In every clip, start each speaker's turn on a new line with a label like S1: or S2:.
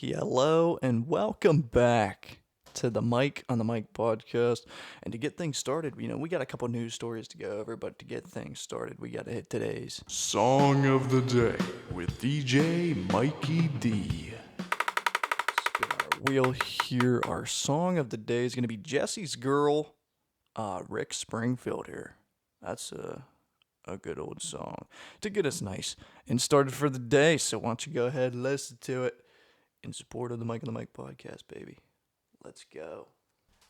S1: Hello and welcome back to the Mike on the Mike podcast. And to get things started, we got a couple news stories to go over, but to get things started, we got to hit today's
S2: Song of the Day with DJ Mikey D.
S1: spin our wheel here. Our song of the day is going to be Jesse's Girl, Rick Springfield here. That's a good old song to get us nice and started for the day. So why don't you go ahead and listen to it in support of the Mike on the Mike podcast, baby. Let's go.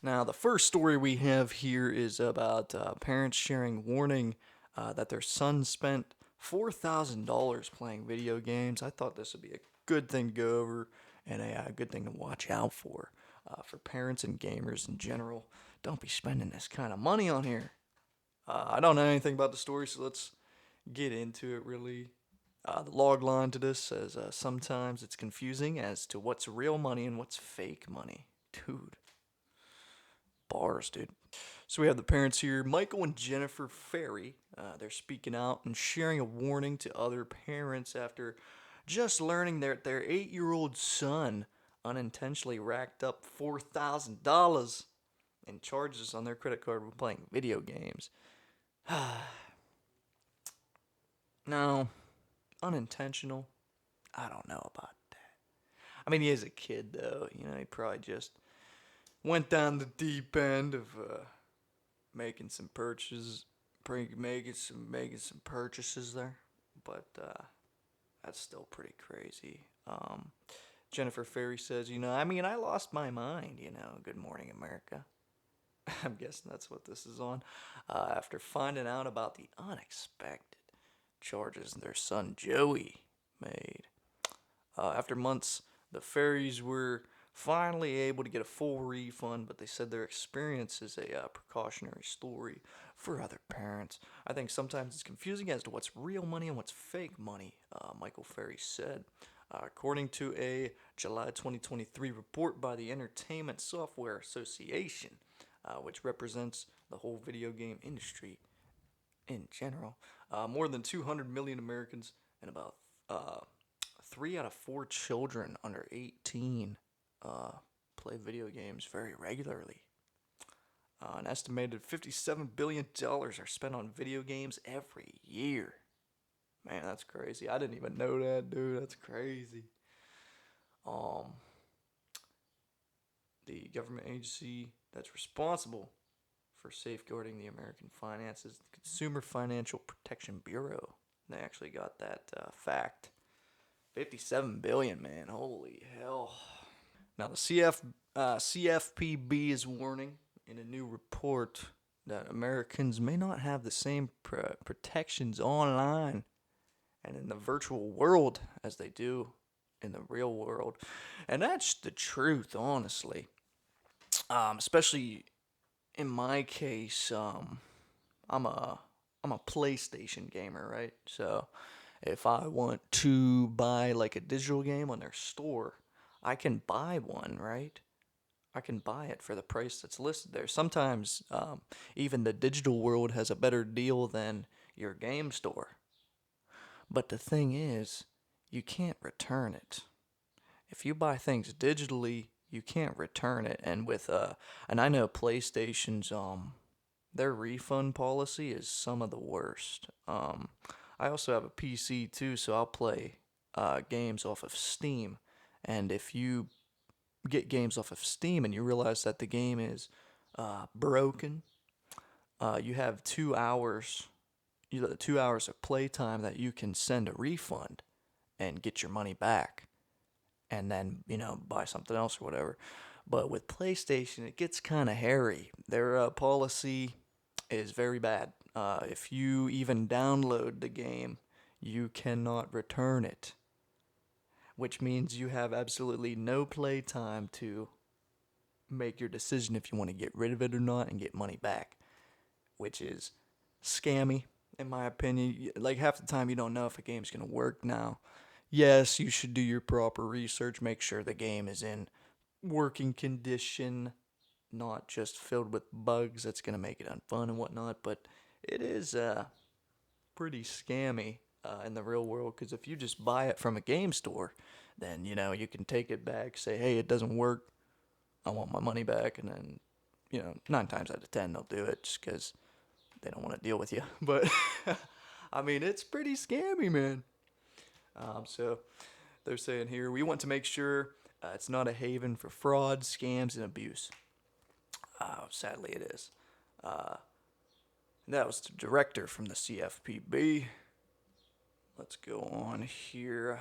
S1: Now, the first story we have here is about parents sharing warning that their son spent $4,000 playing video games. I thought this would be a good thing to go over and a good thing to watch out for parents and gamers in general. Don't be spending this kind of money on here. I don't know anything about the story, so let's get into it really. The log line to this says sometimes it's confusing as to what's real money and what's fake money. Dude. Bars, dude. So we have the parents here, Michael and Jennifer Ferry. They're speaking out and sharing a warning to other parents after just learning that their 8-year-old son unintentionally racked up $4,000 in charges on their credit card for playing video games. No. Unintentional? I don't know about that. I mean, he is a kid, though. He probably just went down the deep end of making some purchases, making some purchases there. But that's still pretty crazy. Jennifer Ferry says, I lost my mind. Good morning, America. I'm guessing that's what this is on. After finding out about the unexpected charges their son Joey made. After months, the Ferries were finally able to get a full refund, but they said their experience is a precautionary story for other parents. I think sometimes it's confusing as to what's real money and what's fake money, Michael Ferry said. According to a July 2023 report by the Entertainment Software Association, which represents the whole video game industry in general, more than 200 million Americans and about 3 out of 4 children under 18 play video games very regularly. An estimated $57 billion are spent on video games every year. Man, that's crazy. I didn't even know that, dude. That's crazy. The government agency that's responsible for safeguarding the American finances, the Consumer Financial Protection Bureau. They actually got that fact. 57 billion, man. Holy hell. Now, the CFPB is warning in a new report that Americans may not have the same protections online and in the virtual world as they do in the real world. And that's the truth, honestly. Especially in my case, I'm a PlayStation gamer, right? So if I want to buy like a digital game on their store, I can buy one, right? I can buy it for the price that's listed there. Sometimes even the digital world has a better deal than your game store. But the thing is, you can't return it. If you buy things digitally, you can't return it. And and I know PlayStation's their refund policy is some of the worst. I also have a PC too, so I'll play games off of Steam. And if you get games off of Steam and you realize that the game is broken, you have 2 hours. You have 2 hours of playtime that you can send a refund and get your money back, and then buy something else or whatever. But with PlayStation, it gets kind of hairy. Their policy is very bad. If you even download the game, you cannot return it, which means you have absolutely no play time to make your decision if you want to get rid of it or not and get money back, which is scammy, in my opinion. Like, half the time you don't know if a game's going to work now. Yes, you should do your proper research, make sure the game is in working condition, not just filled with bugs that's going to make it unfun and whatnot, but it is pretty scammy in the real world, because if you just buy it from a game store, then, you can take it back, say, hey, it doesn't work. I want my money back. And then, 9 times out of 10, they'll do it just because they don't want to deal with you. But, I mean, it's pretty scammy, man. So they're saying here, we want to make sure it's not a haven for fraud, scams, and abuse. Sadly, it is. That was the director from the CFPB. Let's go on here.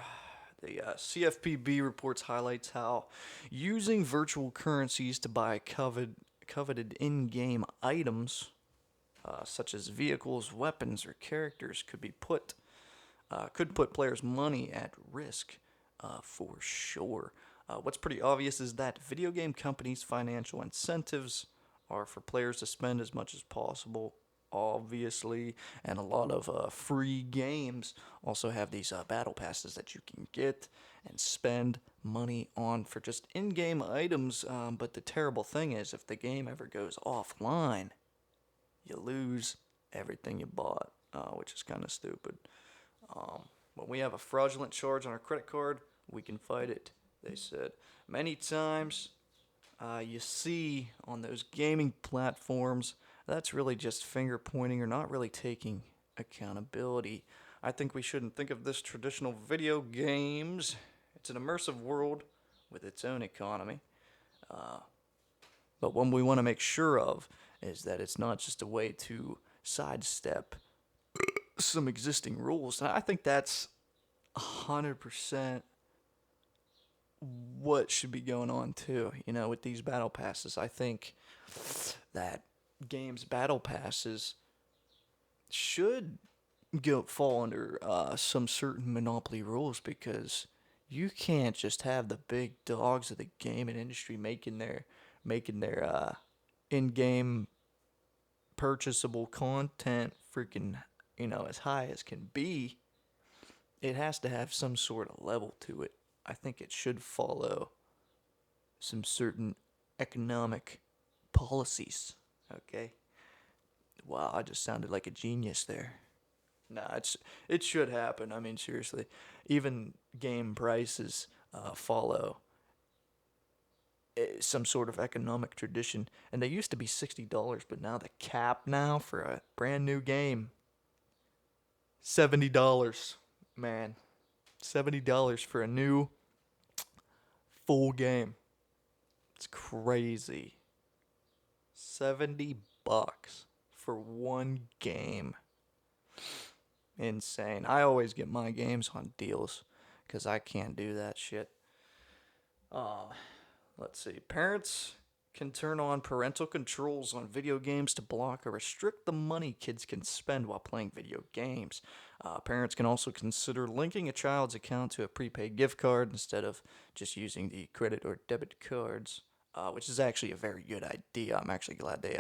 S1: The CFPB reports highlights how using virtual currencies to buy coveted in-game items, such as vehicles, weapons, or characters, could put players' money at risk, for sure. What's pretty obvious is that video game companies' financial incentives are for players to spend as much as possible, obviously, and a lot of free games also have these battle passes that you can get and spend money on for just in-game items. But the terrible thing is, if the game ever goes offline, you lose everything you bought, which is kind of stupid. When we have a fraudulent charge on our credit card, we can fight it, they said. Many times, you see on those gaming platforms, that's really just finger pointing or not really taking accountability. I think we shouldn't think of this traditional video games. It's an immersive world with its own economy. But what we want to make sure of is that it's not just a way to sidestep some existing rules. And I think that's 100% what should be going on too, with these battle passes. I think that games battle passes should fall under some certain monopoly rules, because you can't just have the big dogs of the gaming industry making their in-game purchasable content freaking as high as can be. It has to have some sort of level to it. I think it should follow some certain economic policies. Okay. Wow, I just sounded like a genius there. Nah, it should happen. I mean, seriously, even game prices follow some sort of economic tradition, and they used to be $60, but now the cap now for a brand new game, $70, man, $70 for a new full game. It's crazy. $70 for one game. Insane. I always get my games on deals because I can't do that shit. Let's see. Parents can turn on parental controls on video games to block or restrict the money kids can spend while playing video games. Parents can also consider linking a child's account to a prepaid gift card instead of just using the credit or debit cards, which is actually a very good idea. I'm actually glad they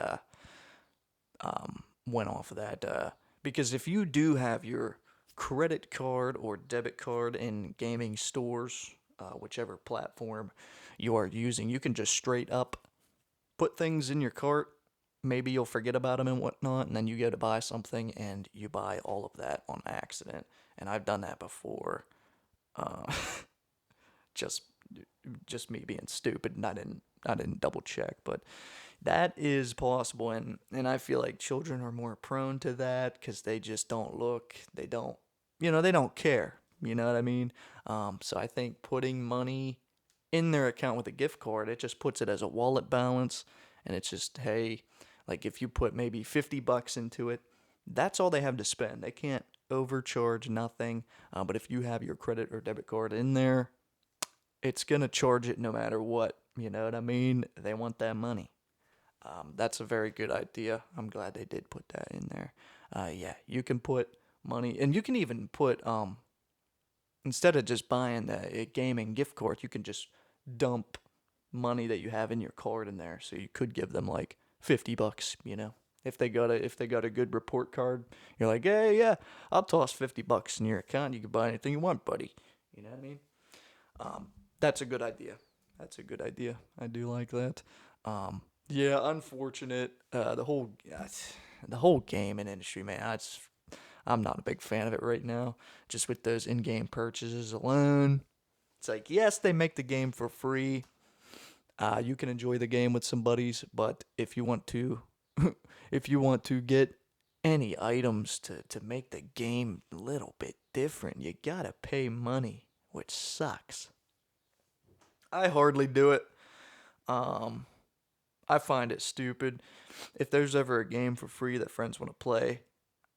S1: went off of that, because if you do have your credit card or debit card in gaming stores, whichever platform you are using, you can just straight up put things in your cart. Maybe you'll forget about them and whatnot, and then you go to buy something and you buy all of that on accident. And I've done that before. just me being stupid, and I didn't double check, but that is possible. And I feel like children are more prone to that because they just don't look. They don't care. You know what I mean? So I think putting money in their account with a gift card, it just puts it as a wallet balance, and it's just, hey, like if you put maybe $50 into it, that's all they have to spend. They can't overcharge nothing. But if you have your credit or debit card in there, it's gonna charge it no matter what. You know what I mean? They want that money. That's a very good idea. I'm glad they did put that in there. Yeah, you can put money, and you can even put instead of just buying the gaming gift card, you can just dump money that you have in your card in there. So you could give them like $50, If they got a good report card, you're like, hey, yeah, I'll toss $50 in your account. You can buy anything you want, buddy. You know what I mean? That's a good idea. I do like that. Yeah, unfortunate. The whole gaming industry, man. I'm not a big fan of it right now. Just with those in-game purchases alone, It's like, yes, they make the game for free. You can enjoy the game with some buddies, but if you want to, if you want to get any items to make the game a little bit different, you gotta pay money, which sucks. I hardly do it. Um, I find it stupid. If there's ever a game for free that friends want to play,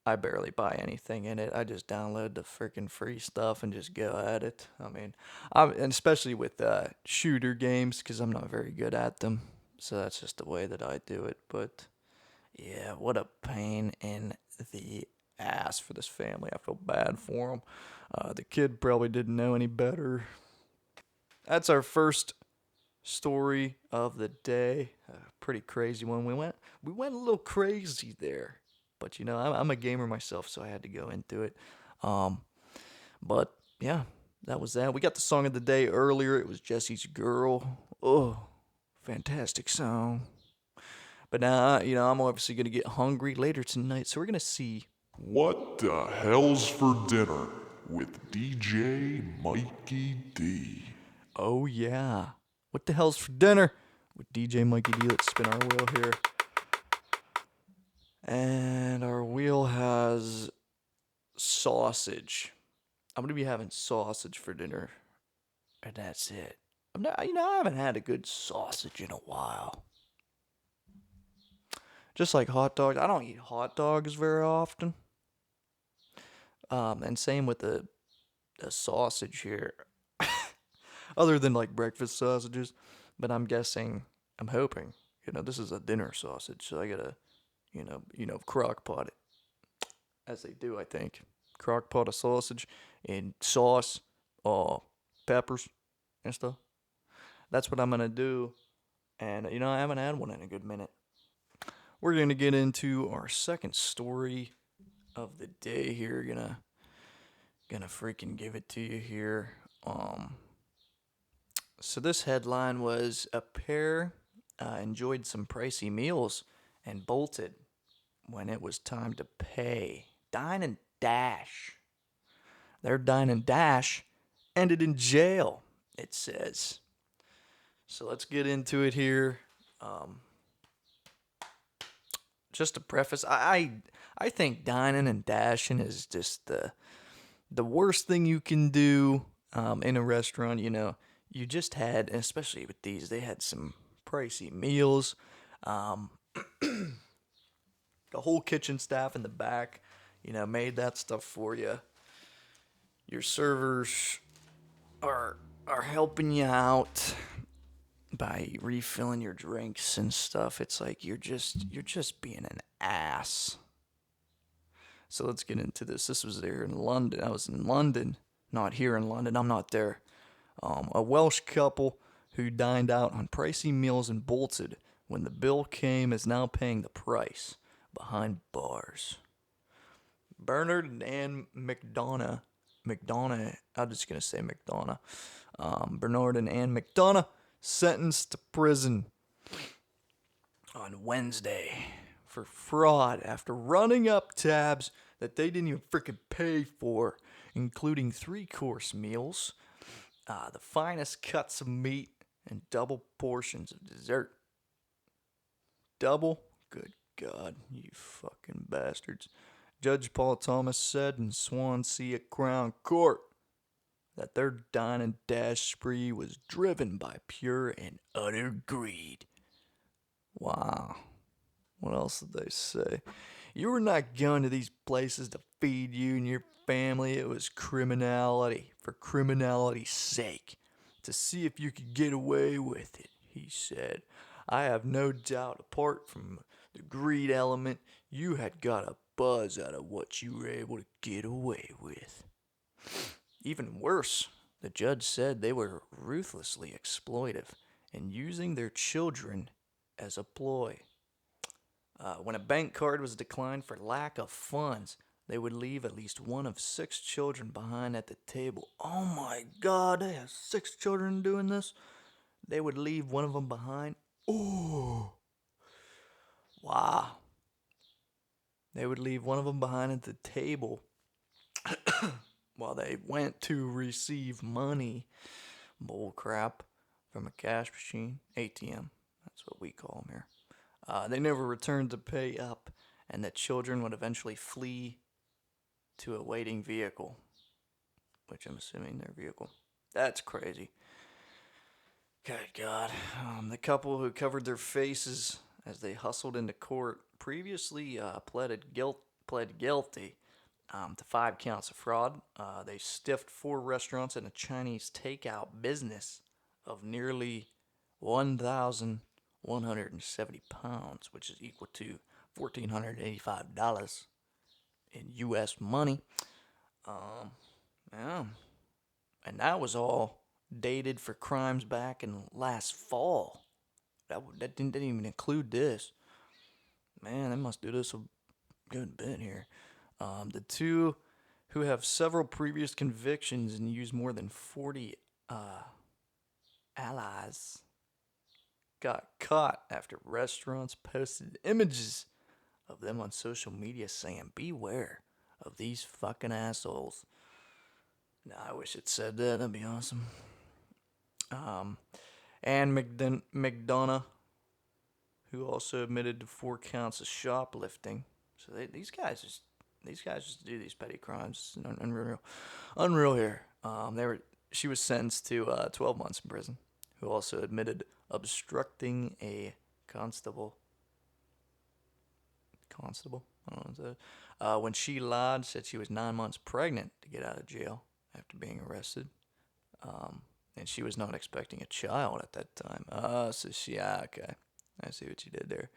S1: I barely buy anything in it. I just download the freaking free stuff and just go at it. I mean, and especially with shooter games, because I'm not very good at them. So that's just the way that I do it. But yeah, what a pain in the ass for this family. I feel bad for them. The kid probably didn't know any better. That's our first story of the day. A pretty crazy one. We went a little crazy there, but I'm a gamer myself, so I had to go into it. Um, but yeah, that was that. We got the song of the day earlier. It was Jesse's Girl. Oh, fantastic song. But now, I'm obviously gonna get hungry later tonight, so we're gonna see.
S2: What the hell's for dinner with DJ Mikey D?
S1: Oh yeah, what the hell's for dinner with DJ Mikey D? Let's spin our wheel here. And our wheel has sausage. I'm gonna be having sausage for dinner, and that's it. I haven't had a good sausage in a while. Just like hot dogs, I don't eat hot dogs very often. And same with the sausage here, other than like breakfast sausages. But I'm hoping, this is a dinner sausage, so I gotta, crock pot it as they do. I think crock pot of sausage and sauce, peppers and stuff. That's what I'm gonna do. And I haven't had one in a good minute. We're gonna get into our second story of the day here. Gonna freaking give it to you here. So this headline was a pair enjoyed some pricey meals and bolted when it was time to pay. Dine and Dash. Their Dine and Dash ended in jail, it says. So let's get into it here. Just to preface, I think dining and dashing is just the worst thing you can do in a restaurant. You just had, especially with these, they had some pricey meals. Um, the whole kitchen staff in the back, made that stuff for you. Your servers are helping you out by refilling your drinks and stuff. It's like you're just being an ass. So let's get into this. This was there in London. I was in London, not here in London. I'm not there. A Welsh couple who dined out on pricey meals and bolted when the bill came is now paying the price behind bars. Bernard and Ann McDonough, I'm just going to say McDonough. Bernard and Ann McDonough sentenced to prison on Wednesday for fraud after running up tabs that they didn't even freaking pay for, including 3-course meals, the finest cuts of meat, and double portions of dessert. Double? Good God, you fucking bastards. Judge Paul Thomas said in Swansea Crown Court that their dine and dash spree was driven by pure and utter greed. Wow. What else did they say? You were not going to these places to feed you and your family. It was criminality, for criminality's sake, to see if you could get away with it, he said. I have no doubt, apart from the greed element, you had got a buzz out of what you were able to get away with. Even worse, the judge said they were ruthlessly exploitive and using their children as a ploy. When a bank card was declined for lack of funds, they would leave at least one of 6 children behind at the table. Oh my God, they have 6 children doing this? They would leave one of them behind? Oh, wow. They would leave one of them behind at the table while they went to receive money. bull crap from a cash machine, ATM. That's what we call them here. They never returned to pay up, and the children would eventually flee to a waiting vehicle, which I'm assuming their vehicle. That's crazy. Good God. The couple who covered their faces as they hustled into court previously pled guilty to 5 counts of fraud. They stiffed 4 restaurants and a Chinese takeout business of nearly 1,170 pounds, which is equal to $1,485 in U.S. money. Yeah. And that was all dated for crimes back in last fall. That didn't even include this. Man, they must do this a good bit here. The two who have several previous convictions and use more than 40 allies got caught after restaurants posted images of them on social media saying, "Beware of these fucking assholes." Now, I wish it said that. That'd be awesome. And McDonough, who also admitted to 4 counts of shoplifting. So these guys just do these petty crimes. It's unreal here. She was sentenced to 12 months in prison. Who also admitted obstructing a constable. I don't know what that. When she lied, said she was 9 months pregnant to get out of jail after being arrested. And she was not expecting a child at that time. Okay. I see what you did there.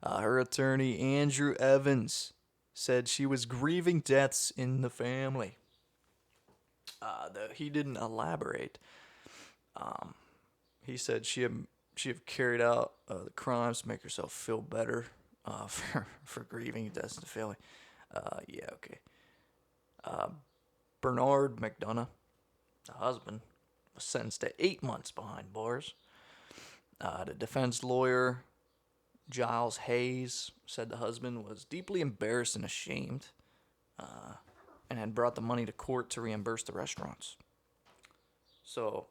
S1: Her attorney, Andrew Evans, said she was grieving deaths in the family. Though he didn't elaborate. He said she had carried out the crimes to make herself feel better for grieving deaths in the family. Yeah, okay. Bernard McDonough, the husband, was sentenced to 8 months behind bars. The defense lawyer, Giles Hayes, said the husband was deeply embarrassed and ashamed and had brought the money to court to reimburse the restaurants. So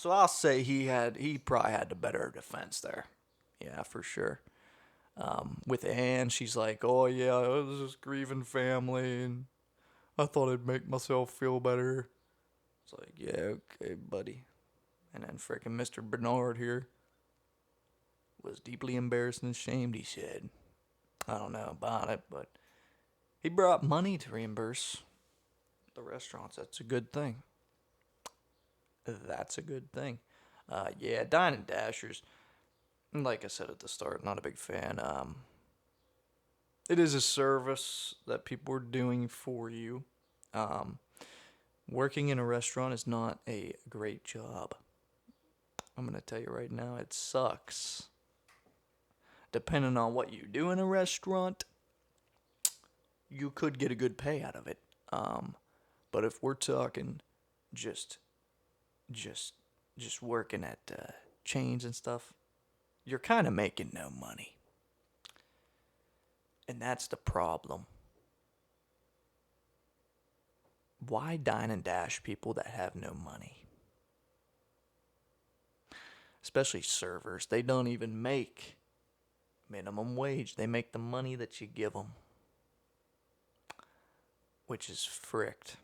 S1: I'll say he probably had the better defense there. Yeah, for sure. With Anne, she's like, "Oh yeah, I was just grieving family and I thought it'd make myself feel better." It's like, yeah, okay, buddy. And then frickin' Mr. Bernard here was deeply embarrassed and ashamed, he said. I don't know about it, but he brought money to reimburse the restaurants. That's a good thing. Yeah, Dine and Dashers, like I said at the start, not a big fan. It is a service that people are doing for you. Working in a restaurant is not a great job. I'm going to tell you right now, it sucks. Depending on what you do in a restaurant, you could get a good pay out of it. But if we're talking just working at chains and stuff, you're kind of making no money. And that's the problem. Why dine and dash people that have no money? Especially servers. They don't even make minimum wage. They make the money that you give them, which is fricked.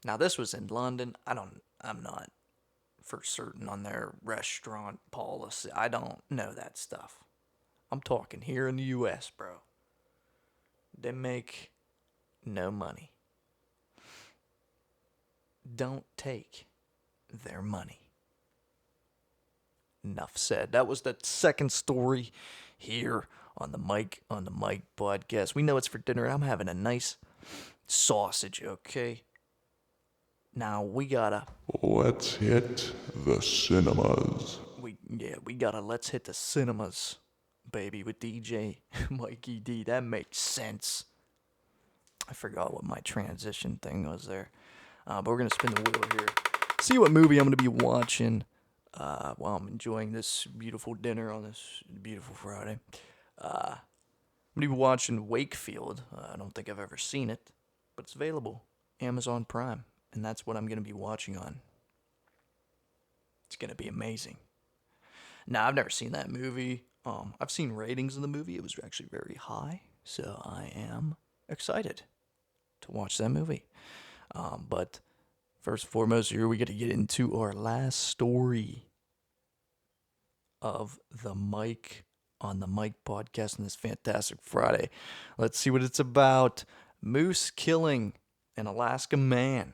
S1: Now, this was in London. I'm not for certain on their restaurant policy. I don't know that stuff. I'm talking here in the U.S., bro. They make no money. Don't take their money. Enough said. That was the second story here on the Mike podcast. We know it's for dinner. I'm having a nice sausage, okay? Now we gotta.
S2: Let's hit the cinemas.
S1: We gotta let's hit the cinemas, baby, with DJ Mikey D. That makes sense. I forgot what my transition thing was there. But we're gonna spin the wheel here. See what movie I'm gonna be watching while I'm enjoying this beautiful dinner on this beautiful Friday. I'm gonna be watching Wakefield. I don't think I've ever seen it, but it's available Amazon Prime, and that's what I'm gonna be watching on. It's gonna be amazing. Now, I've never seen that movie. I've seen ratings of the movie. It was actually very high, so I am excited to watch that movie. But first and foremost, here we get to get into our last story of the Mike on the Mike podcast on this fantastic Friday. Let's see what it's about. Moose killing an Alaska man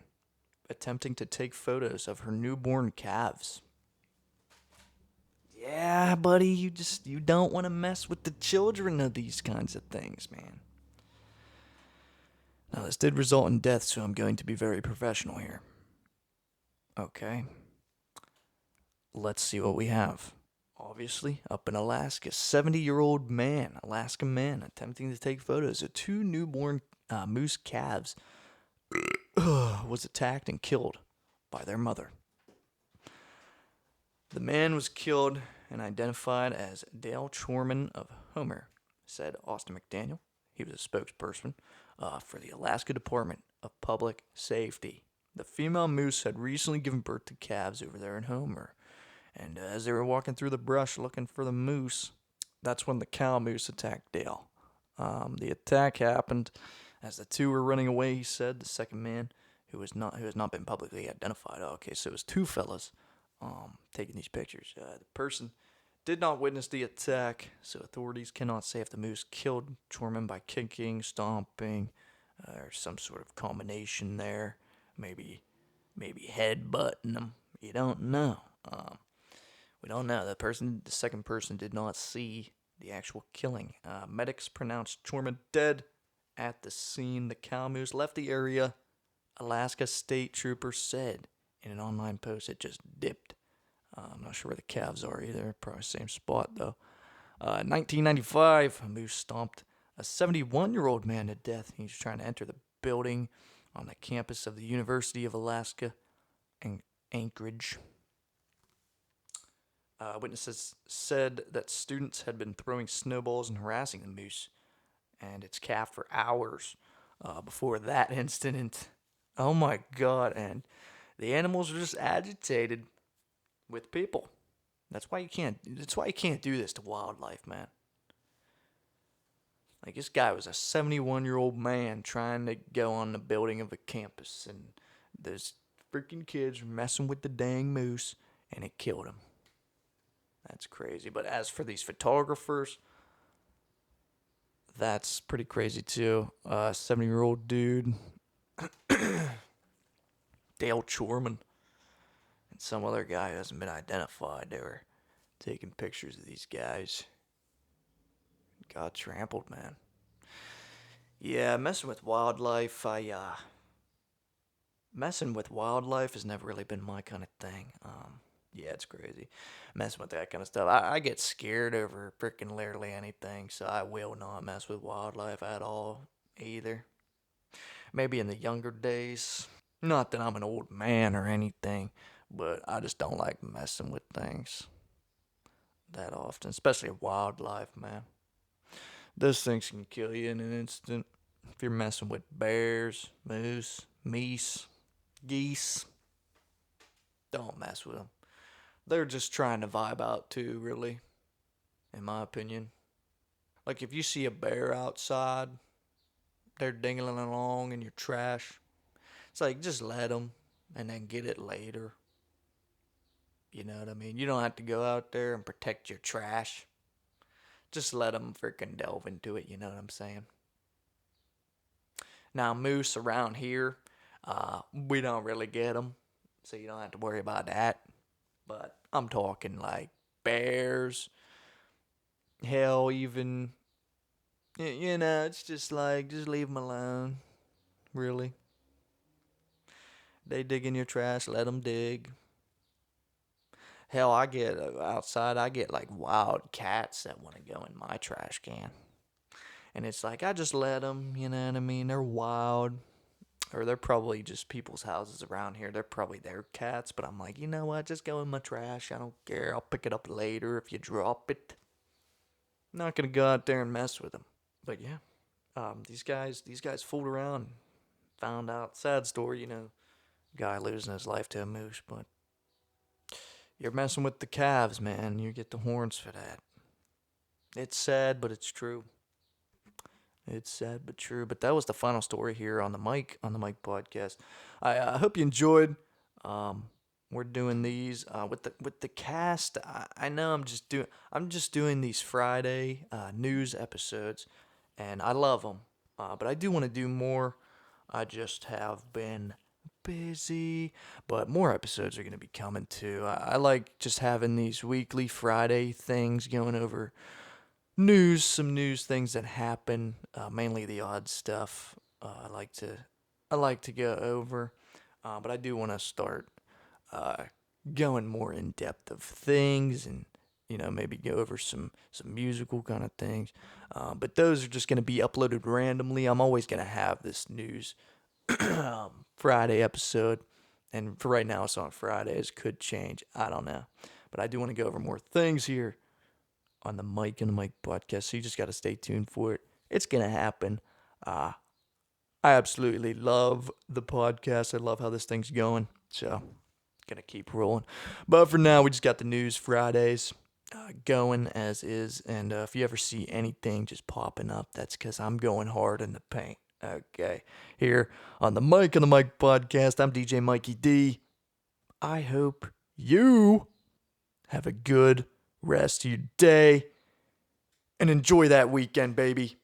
S1: attempting to take photos of her newborn calves. Yeah, buddy, you don't want to mess with the children of these kinds of things, man. Now, this did result in death, so I'm going to be very professional here. Okay. Let's see what we have. Obviously, up in Alaska, 70-year-old man, Alaskan man, attempting to take photos of two newborn moose calves, was attacked and killed by their mother. The man was killed and identified as Dale Chorman of Homer, said Austin McDaniel. He was a spokesperson for the Alaska Department of Public Safety. The female moose had recently given birth to calves over there in Homer. And as they were walking through the brush looking for the moose, that's when the cow moose attacked Dale. The attack happened as the two were running away, he said. The second man, who has not been publicly identified. Okay, so it was two fellas taking these pictures. The person did not witness the attack, so authorities cannot say if the moose killed Chorman by kicking, stomping, or some sort of combination there. Maybe headbutting them. You don't know. We don't know. The second person did not see the actual killing. Medics pronounced Chorman dead at the scene. The cow moose left the area. Alaska State Troopers said in an online post it just dipped. I'm not sure where the calves are either. Probably same spot though. 1995, a moose stomped a 71-year-old man to death. He was trying to enter the building on the campus of the University of Alaska in Anchorage. Witnesses said that students had been throwing snowballs and harassing the moose and its calf for hours before that incident. Oh my God! And the animals were just agitated with people. That's why you can't do this to wildlife, man. Like, this guy was a 71-year-old man trying to go on the building of a campus, and those freaking kids were messing with the dang moose, and it killed him. That's crazy. But as for these photographers, that's pretty crazy too. 70-year-old dude, Dale Chorman, and some other guy who hasn't been identified. They were taking pictures of these guys. Got trampled, man. Yeah, messing with wildlife has never really been my kind of thing. Yeah, it's crazy. Messing with that kind of stuff. I get scared over freaking literally anything, so I will not mess with wildlife at all either. Maybe in the younger days. Not that I'm an old man or anything, but I just don't like messing with things that often, especially wildlife, man. Those things can kill you in an instant. If you're messing with bears, moose, meese, geese, don't mess with them. They're just trying to vibe out too, really, in my opinion. Like, if you see a bear outside, they're dingling along in your trash. It's like, just let them and then get it later. You know what I mean? You don't have to go out there and protect your trash. Just let them freaking delve into it, you know what I'm saying? Now, moose around here, we don't really get them, so you don't have to worry about that. But I'm talking like bears, hell, even, it's just like, just leave them alone, really. They dig in your trash, let them dig. Hell, I get outside, I get like wild cats that want to go in my trash can. And it's like, I just let them, you know what I mean? They're wild. Or they're probably just people's houses around here. They're probably their cats. But I'm like, you know what? Just go in my trash. I don't care. I'll pick it up later if you drop it. I'm not going to go out there and mess with them. But yeah, these guys fooled around. Found out. Sad story, guy losing his life to a moose. But you're messing with the Cavs, man. You get the horns for that. It's sad, but it's true. It's sad but true. But that was the final story here on the Mike podcast. I hope you enjoyed. Um, we're doing these with the cast. I know I'm just doing these Friday news episodes, and I love them. But I do want to do more. I just have been busy, but more episodes are going to be coming too. I like just having these weekly Friday things going over some news things that happen, mainly the odd stuff. I like to go over, but I do want to start uh, going more in depth of things and maybe go over some musical kind of things. But those are just going to be uploaded randomly. I'm always going to have this news Friday episode, and for right now it's on Fridays. Could change. I don't know, but I do want to go over more things here on the Mike and the Mike podcast, so you just got to stay tuned for it. It's going to happen. I absolutely love the podcast. I love how this thing's going, so going to keep rolling. But for now, we just got the news Fridays going as is, and if you ever see anything just popping up, that's because I'm going hard in the paint. Okay, here on the Mike and the Mike podcast, I'm DJ Mikey D. I hope you have a good rest of your day and enjoy that weekend, baby.